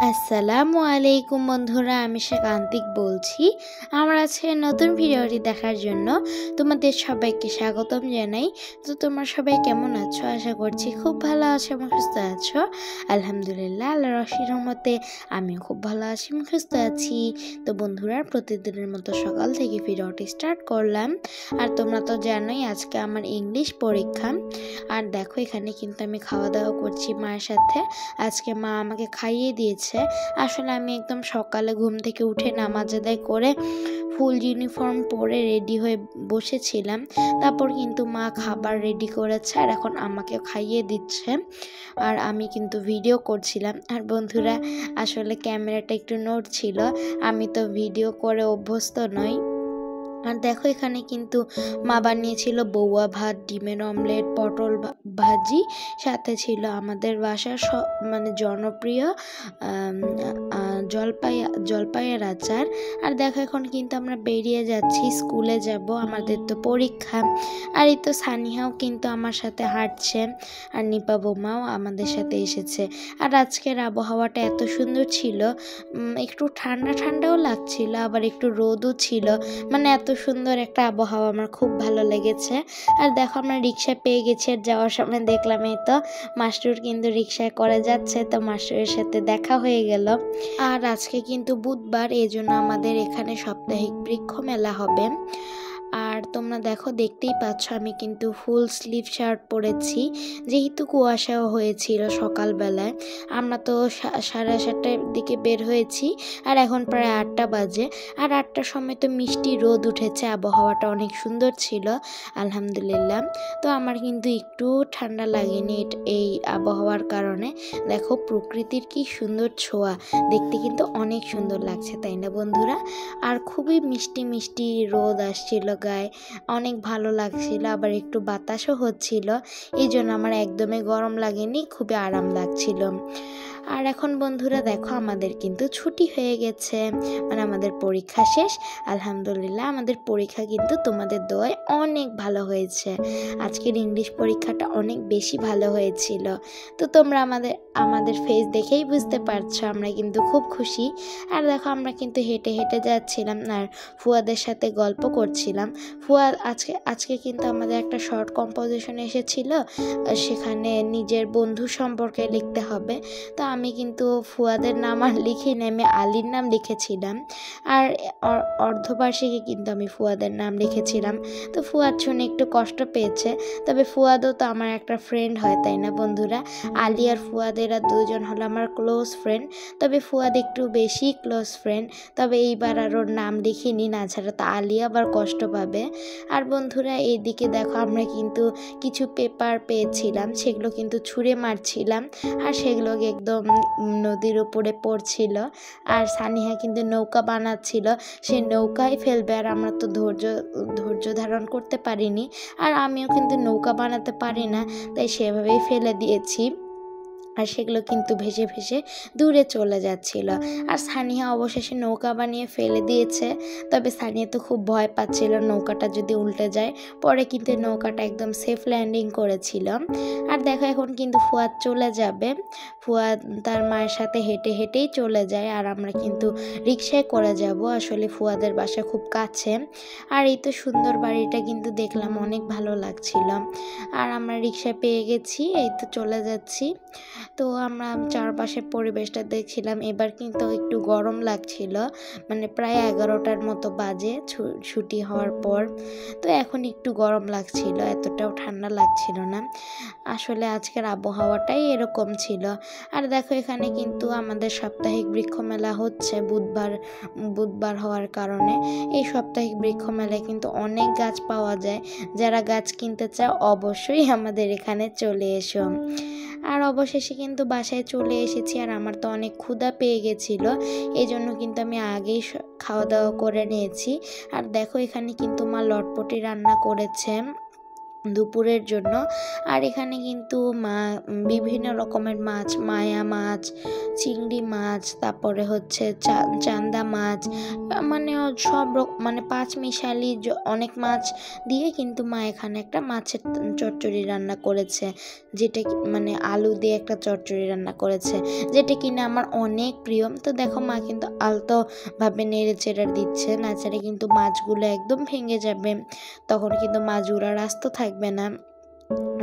আসসালামু আলাইকুম বন্ধুরা, আমি শান্তিক বলছি। আমার আজকে নতুন ভিডিওটি দেখার জন্য তোমাদের সবাইকে স্বাগতম জানাই। তো তোমরা সবাই কেমন আছো? আশা করছি খুব ভালো আছো এবং সুস্থ আছো। আলহামদুলিল্লাহ, আল্লাহর অসীম রহমতে আমিও খুব ভালো আছি এবং সুস্থ আছি। তো বন্ধুরা, প্রতিদিনের মতো সকাল থেকে ভিডিওটি স্টার্ট করলাম। আর তোমরা তো জানোই আজকে আমার ইংলিশ পরীক্ষা। আর দেখো, এখানে কিন্তু আমি খাওয়া দাওয়া করছি মায়ের সাথে। আজকে মা আমাকে খাইয়ে দিয়েছে। আসলে আমি একদম সকালে ঘুম থেকে উঠে নামাজ আদায় করে ফুল ইউনিফর্ম পরে রেডি হয়ে বসেছিলাম। তারপর কিন্তু মা খাবার রেডি করেছে আর এখন আমাকে খাইয়ে দিচ্ছে। আর আমি কিন্তু ভিডিও করছিলাম। আর বন্ধুরা, আসলে ক্যামেরাটা একটু নড়ছিল। আমি তো ভিডিও করে অভ্যস্ত নই। আর দেখো, এখানে কিন্তু মা বানিয়েছিল বউয়া ভাত, ডিমের অমলেট, পটল ভাজি, সাথে ছিল আমাদের বাসার জনপ্রিয় জলপাইয়ের আচার। আর দেখো, এখন কিন্তু আমরা বেরিয়ে যাচ্ছি, স্কুলে যাব, আমাদের তো পরীক্ষা। আর এই তো সানিহাও কিন্তু আমার সাথে হাঁটছে, আর নিপা বোমাও আমাদের সাথে এসেছে। আর আজকের আবহাওয়াটা এত সুন্দর ছিল, একটু ঠান্ডা ঠান্ডাও লাগছিল, আবার একটু রোদও ছিল। এত সুন্দর একটা আবহাওয়া, আমার খুব ভালো লেগেছে। আর দেখো, আমরা রিক্সা পেয়ে গেছি। আর যাওয়ার সময় দেখলাম এই তো মাস্টার কিন্তু রিক্সায় করে যাচ্ছে, তো মাস্টারের সাথে দেখা হয়ে গেল। আর আজকে কিন্তু বুধবার, এই জন্য আমাদের এখানে সাপ্তাহিক বৃক্ষ মেলা হবে। আর তোমরা দেখো, দেখতেই পাচ্ছ আমি কিন্তু ফুল স্লিভ শার্ট পরেছি, যেহেতু কুয়াশাও হয়েছিল সকালবেলায়। আমরা তো 7:30টার দিকে বের হয়েছি, আর এখন প্রায় 8টা বাজে। আর 8টার সময় তো মিষ্টি রোদ উঠেছে, আবহাওয়াটা অনেক সুন্দর ছিল আলহামদুলিল্লাহ। তো আমার কিন্তু একটু ঠান্ডা লাগেনি এই আবহাওয়ার কারণে। দেখো, প্রকৃতির কি সুন্দর ছোঁয়া, দেখতে কিন্তু অনেক সুন্দর লাগছে, তাই না বন্ধুরা? আর খুবই মিষ্টি মিষ্টি রোদ আসছিল গায়ে, অনেক ভালো লাগছিল, আবার একটু বাতাসও হচ্ছিল। এই জন্য আমার একদমই গরম লাগেনি, খুবই আরাম লাগছিল। আর এখন বন্ধুরা দেখো, আমাদের কিন্তু ছুটি হয়ে গেছে, আমাদের পরীক্ষা শেষ আলহামদুলিল্লাহ। আমাদের পরীক্ষা কিন্তু তোমাদের দোয়ায় অনেক ভালো হয়েছে। আজকের ইংলিশ পরীক্ষাটা অনেক বেশি ভালো হয়েছিল। তো তোমরা আমাদের ফেস দেখেই বুঝতে পারছো আমরা কিন্তু খুব খুশি। আর দেখো, আমরা কিন্তু হেঁটে হেঁটে যাচ্ছিলাম আর ফুয়াদের সাথে গল্প করছিলাম। ফুয়াদ আজকে কিন্তু আমাদের একটা শর্ট কম্পোজিশন এসেছিল, সেখানে নিজের বন্ধু সম্পর্কে লিখতে হবে। তো আমি কিন্তু ফুয়াদের নাম আর লিখিনি, আমি আলীর নাম লিখেছিলাম। আর অর্ধবার্ষিকী কিন্তু আমি ফুয়াদের নাম লিখেছিলাম। তো ফুয়াদ শুনে একটু কষ্ট পেয়েছে, তবে ফুয়াদও তো আমার একটা ফ্রেন্ড হয়, তাই না বন্ধুরা? আলী আর ফুয়াদ, এরা দুজন হলো আমার ক্লোজ ফ্রেন্ড, তবে ফুয়াদ একটু বেশি ক্লোজ ফ্রেন্ড। তবে এইবার আর ওর নাম লিখিনি, না ছাড়া তো আলী আবার কষ্ট পাবে। আর বন্ধুরা, এইদিকে দেখো, আমরা কিন্তু কিছু পেপার পেয়েছিলাম, সেগুলো কিন্তু ছুঁড়ে মারছিলাম, আর সেগুলোকে একদম নদীর উপরে পড়ছিল। আর সানিহা কিন্তু নৌকা বানাচ্ছিল, সে নৌকায় ফেলবে, আর আমরা তো ধৈর্য ধারণ করতে পারিনি। আর আমিও কিন্তু নৌকা বানাতে পারি না, তাই সেভাবেই ফেলে দিয়েছি। আর সেগুলো কিন্তু ভেসে ভেসে দূরে চলে যাচ্ছিল। আর সানিয়া অবশেষে নৌকা বানিয়ে ফেলে দিয়েছে, তবে সানিয়া তো খুব ভয় পাচ্ছিল নৌকাটা যদি উল্টে যায়। পরে কিন্তু নৌকাটা একদম সেফ ল্যান্ডিং করেছিল। আর দেখো, এখন কিন্তু ফুয়াদ চলে যাবে। ফুয়াদ তার মায়ের সাথে হেঁটে হেঁটেই চলে যায়, আর আমরা কিন্তু রিক্সায় করে যাব। আসলে ফুয়াদের বাসা খুব কাছে। আর এই তো সুন্দর বাড়িটা কিন্তু দেখলাম, অনেক ভালো লাগছিল। আর আমরা রিক্সা পেয়ে গেছি, এই তো চলে যাচ্ছি। তো আমরা চারপাশের পরিবেশটা দেখছিলাম। এবার কিন্তু একটু গরম লাগছিল, প্রায় 11টার মতো বাজে ছুটি হওয়ার পর। তো এখন একটু গরম লাগছিল, এতটাও ঠান্ডা লাগছিল না। আসলে আজকের আবহাওয়াটাই এরকম ছিল। আর দেখো, এখানে কিন্তু আমাদের সাপ্তাহিক বৃক্ষ মেলা হচ্ছে বুধবার হওয়ার কারণে। এই সাপ্তাহিক বৃক্ষ মেলায় কিন্তু অনেক গাছ পাওয়া যায়, যারা গাছ কিনতে চাও অবশ্যই আমাদের এখানে চলে এসো। আর অবশেষে কিন্তু বাসায় চলে এসেছি, আর আমার তো অনেক ক্ষুধা পেয়ে গেছিলো, এই জন্য কিন্তু আমি আগেই খাওয়া দাওয়া করে নিয়েছি। আর দেখো, এখানে কিন্তু মা লটপটি রান্না করেছে। দুপুরের জন্য। আর এখানে কিন্তু মা বিভিন্ন রকমের মাছ, মায়া মাছ, চিংড়ি মাছ, তারপরে হচ্ছে চান্দা মাছ, মানে সব মানে পাঁচ মিশালি অনেক মাছ দিয়ে কিন্তু মা এখানে একটা মাছের চচ্চড়ি রান্না করেছে, যেটা মানে আলু দিয়ে একটা চচ্চড়ি রান্না করেছে, যেটা কিনা আমার অনেক প্রিয়। তো দেখো মা কিন্তু আলতোভাবে নেড়ে চেড়ে দিচ্ছে, নাচারে কিন্তু মাছগুলো একদম ভেঙে যাবে, তখন কিন্তু মাছগুলো আস্ত থাকবে না।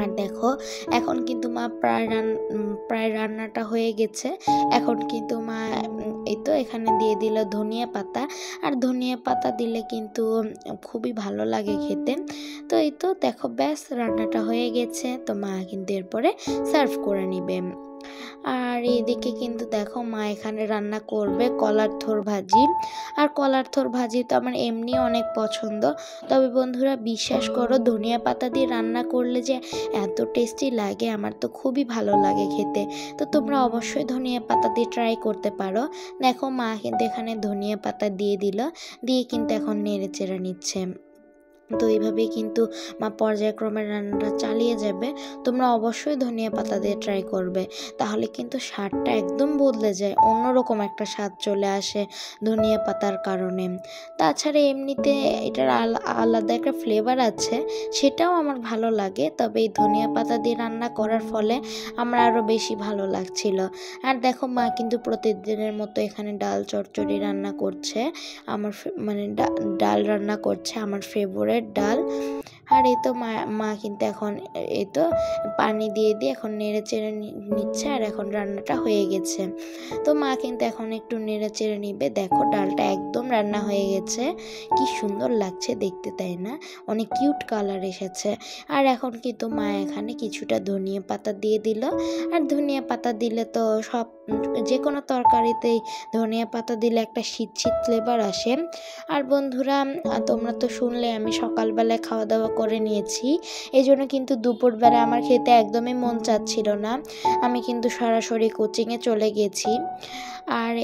আর দেখো এখন কিন্তু মা প্রায় রান্নাটা হয়ে গেছে। এখন কিন্তু মা এই তো এখানে দিয়ে দিল ধনিয়া পাতা, আর ধনিয়া পাতা দিলে কিন্তু খুবই ভালো লাগে খেতে। তো এই তো দেখো ব্যাস রান্নাটা হয়ে গেছে, তো মা কিন্তু এরপরে সার্ভ করে নিবে। আর এইদিকে কিন্তু দেখো মা এখানে রান্না করবে কলার থোর ভাজি। আর কলার থোর ভাজি তো আমার এমনি অনেক পছন্দ, তবে বন্ধুরা বিশ্বাস করো ধনিয়া পাতা দিয়ে রান্না করলে যে এত টেস্টি লাগে, আমার তো খুবই ভালো লাগে খেতে। তো তোমরা অবশ্যই ধনিয়া পাতা দিয়ে ট্রাই করতে পারো। দেখো মা কিন্তু এখানে ধনিয়া পাতা দিয়ে দিল, দিয়ে কিন্তু এখন নেড়ে চেড়ে নিচ্ছে। তো এইভাবেই কিন্তু মা পর্যায়ক্রমে রান্নাটা চালিয়ে যাবে। তোমরা অবশ্যই ধনিয়া পাতা দিয়ে ট্রাই করবে, তাহলে কিন্তু স্বাদটা একদম বদলে যায়, অন্যরকম একটা স্বাদ চলে আসে ধনিয়া পাতার কারণে। তাছাড়া এমনিতে এটার আলাদা একটা ফ্লেভার আছে, সেটাও আমার ভালো লাগে, তবে এই ধনিয়া পাতা দিয়ে রান্না করার ফলে আমার আরও বেশি ভালো লাগছিল। আর দেখো মা কিন্তু প্রতিদিনের মতো এখানে ডাল চচ্চড়ি রান্না করছে, আমার মানে ডাল রান্না করছে, আমার ফেভারিট ডাল। আর এই তো মা কিন্তু এখন এই তো পানি দিয়ে এখন নেড়ে চেড়ে নিচ্ছে, আর এখন রান্নাটা হয়ে গেছে। তো মা কিন্তু এখন একটু নেড়ে চেড়ে নিবে। দেখো ডালটা একদম রান্না হয়ে গেছে, কি সুন্দর লাগছে দেখতে, তাই না? অনেক কিউট কালার এসেছে। আর এখন কিন্তু মা এখানে কিছুটা ধনিয়া পাতা দিয়ে দিল, আর ধনিয়া পাতা দিলে তো সব যে কোনো তরকারিতেই ধনিয়া পাতা দিলে একটা শীত শীত ফ্লেভার আসে। আর বন্ধুরা তোমরা তো শুনলে আমি সকালবেলায় খাওয়া দাওয়া করে নিয়েছি, এই জন্য কিন্তু দুপুরবেলা আমার খেতে একদমই মন চাচ্ছিল না। আমি কিন্তু সরাসরি কোচিংয়ে চলে গেছি। আর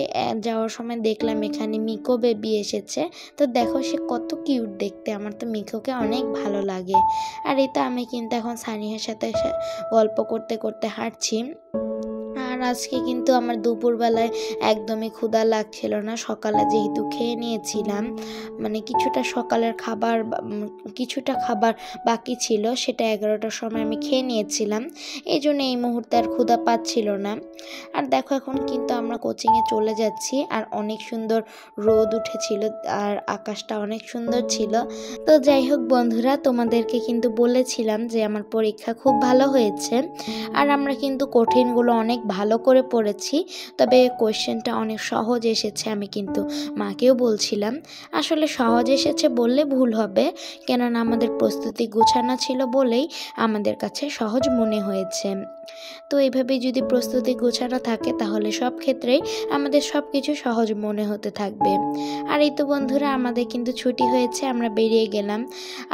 যাওয়ার সময় দেখলাম এখানে মিকো বেবি এসেছে, তো দেখো সে কত কিউট দেখতে, আমার তো মিকোকে অনেক ভালো লাগে। আর এটা আমি কিন্তু এখন সানিহার সাথে গল্প করতে করতে হাঁটছি। আর আজকে কিন্তু আমার দুপুরবেলায় একদমই ক্ষুধা লাগছিল না, সকালে যেহেতু খেয়ে নিয়েছিলাম, মানে কিছুটা সকালের খাবার কিছুটা খাবার বাকি ছিল, সেটা 11টার সময় আমি খেয়ে নিয়েছিলাম, এই জন্য এই মুহূর্তে আর ক্ষুধা পাচ্ছিল না। আর দেখো এখন কিন্তু আমরা কোচিংয়ে চলে যাচ্ছি, আর অনেক সুন্দর রোদ উঠেছিল, আর আকাশটা অনেক সুন্দর ছিল। তো যাই হোক বন্ধুরা, তোমাদেরকে কিন্তু বলেছিলাম যে আমার পরীক্ষা খুব ভালো হয়েছে, আর আমরা কিন্তু কঠিনগুলো অনেক ভালো করে পড়েছি, তবে কোয়েশ্চেনটা অনেক সহজ এসেছে। আমি কিন্তু মাকেও বলছিলাম, আসলে সহজ এসেছে বললে ভুল হবে, কেননা আমাদের প্রস্তুতি গোছানো ছিল বলেই আমাদের কাছে সহজ মনে হয়েছে। তো এইভাবে যদি প্রস্তুতি গোছানো থাকে তাহলে সব ক্ষেত্রেই আমাদের সব কিছু সহজ মনে হতে থাকবে। আর এই তো বন্ধুরা আমাদের কিন্তু ছুটি হয়েছে, আমরা বেরিয়ে গেলাম।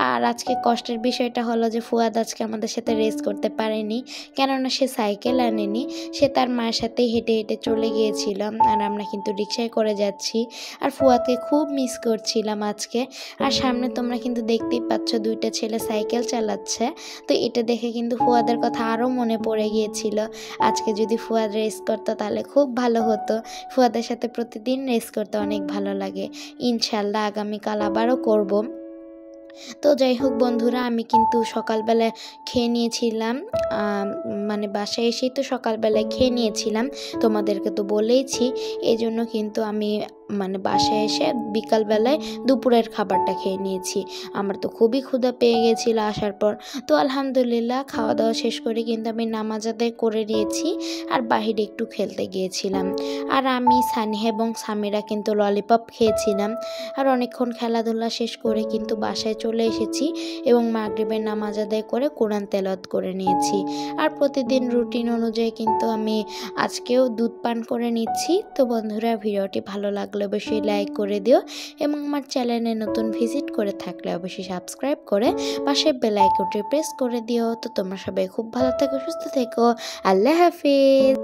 আর আজকে কষ্টের বিষয়টা হলো যে ফুয়াদ আজকে আমাদের সাথে রেস করতে পারেনি, কেননা সে সাইকেল আনেনি, সে তার মায়ের সাথেই হেঁটে হেঁটে চলে গিয়েছিলাম, আর আমরা কিন্তু রিক্সায় করে যাচ্ছি। আর ফুয়াকে খুব মিস করছিলাম আজকে। আর সামনে তোমরা কিন্তু দেখতেই পাচ্ছ দুইটা ছেলে সাইকেল চালাচ্ছে, তো এটা দেখে কিন্তু ফুয়াদের কথা আরও মনে পড়ে গিয়েছিল। আজকে যদি ফুয়াদ রেস করতো তাহলে খুব ভালো হতো, ফুয়াদের সাথে প্রতিদিন রেস করতে অনেক ভালো লাগে। ইনশাল্লাহ আগামীকাল আবারও করব। তো যাই হোক বন্ধুরা, আমি কিন্তু সকালবেলায় খেয়ে নিয়েছিলাম, মানে বাসায় এসেই তো সকালবেলায় খেয়ে নিয়েছিলাম, তোমাদেরকে তো বলেইছি। এই জন্য কিন্তু আমি মানে বাসায় এসে বিকালবেলায় দুপুরের খাবারটা খেয়ে নিয়েছি। আমার তো খুবই ক্ষুধা পেয়ে গেছিলো আসার পর। তো আলহামদুলিল্লাহ খাওয়া দাওয়া শেষ করে কিন্তু আমি নামাজ আদায় করে নিয়েছি, আর বাহিরে একটু খেলতে গিয়েছিলাম। আর আমি সানিহা এবং সামিরা কিন্তু ললিপপ খেয়েছিলাম। আর অনেকক্ষণ খেলাধুলা শেষ করে কিন্তু বাসায় চলে এসেছি, এবং মাগরিবের নামাজ আদায় করে কোরআন তেলাওয়াত করে নিয়েছি। আর প্রতিদিন রুটিন অনুযায়ী কিন্তু আমি আজকেও দুধ পান করে নিচ্ছি। তো বন্ধুরা, ভিডিওটি ভালো লাগলে অবশ্যই লাইক করে দিও, এবং আমার চ্যানেলে নতুন ভিজিট করে থাকলে অবশ্যই সাবস্ক্রাইব করে পাশে বেল আইকনটি প্রেস করে দিও। তো তোমরা সবাই খুব ভালো থেকো, সুস্থ থেকো, আল্লাহ হাফিজ।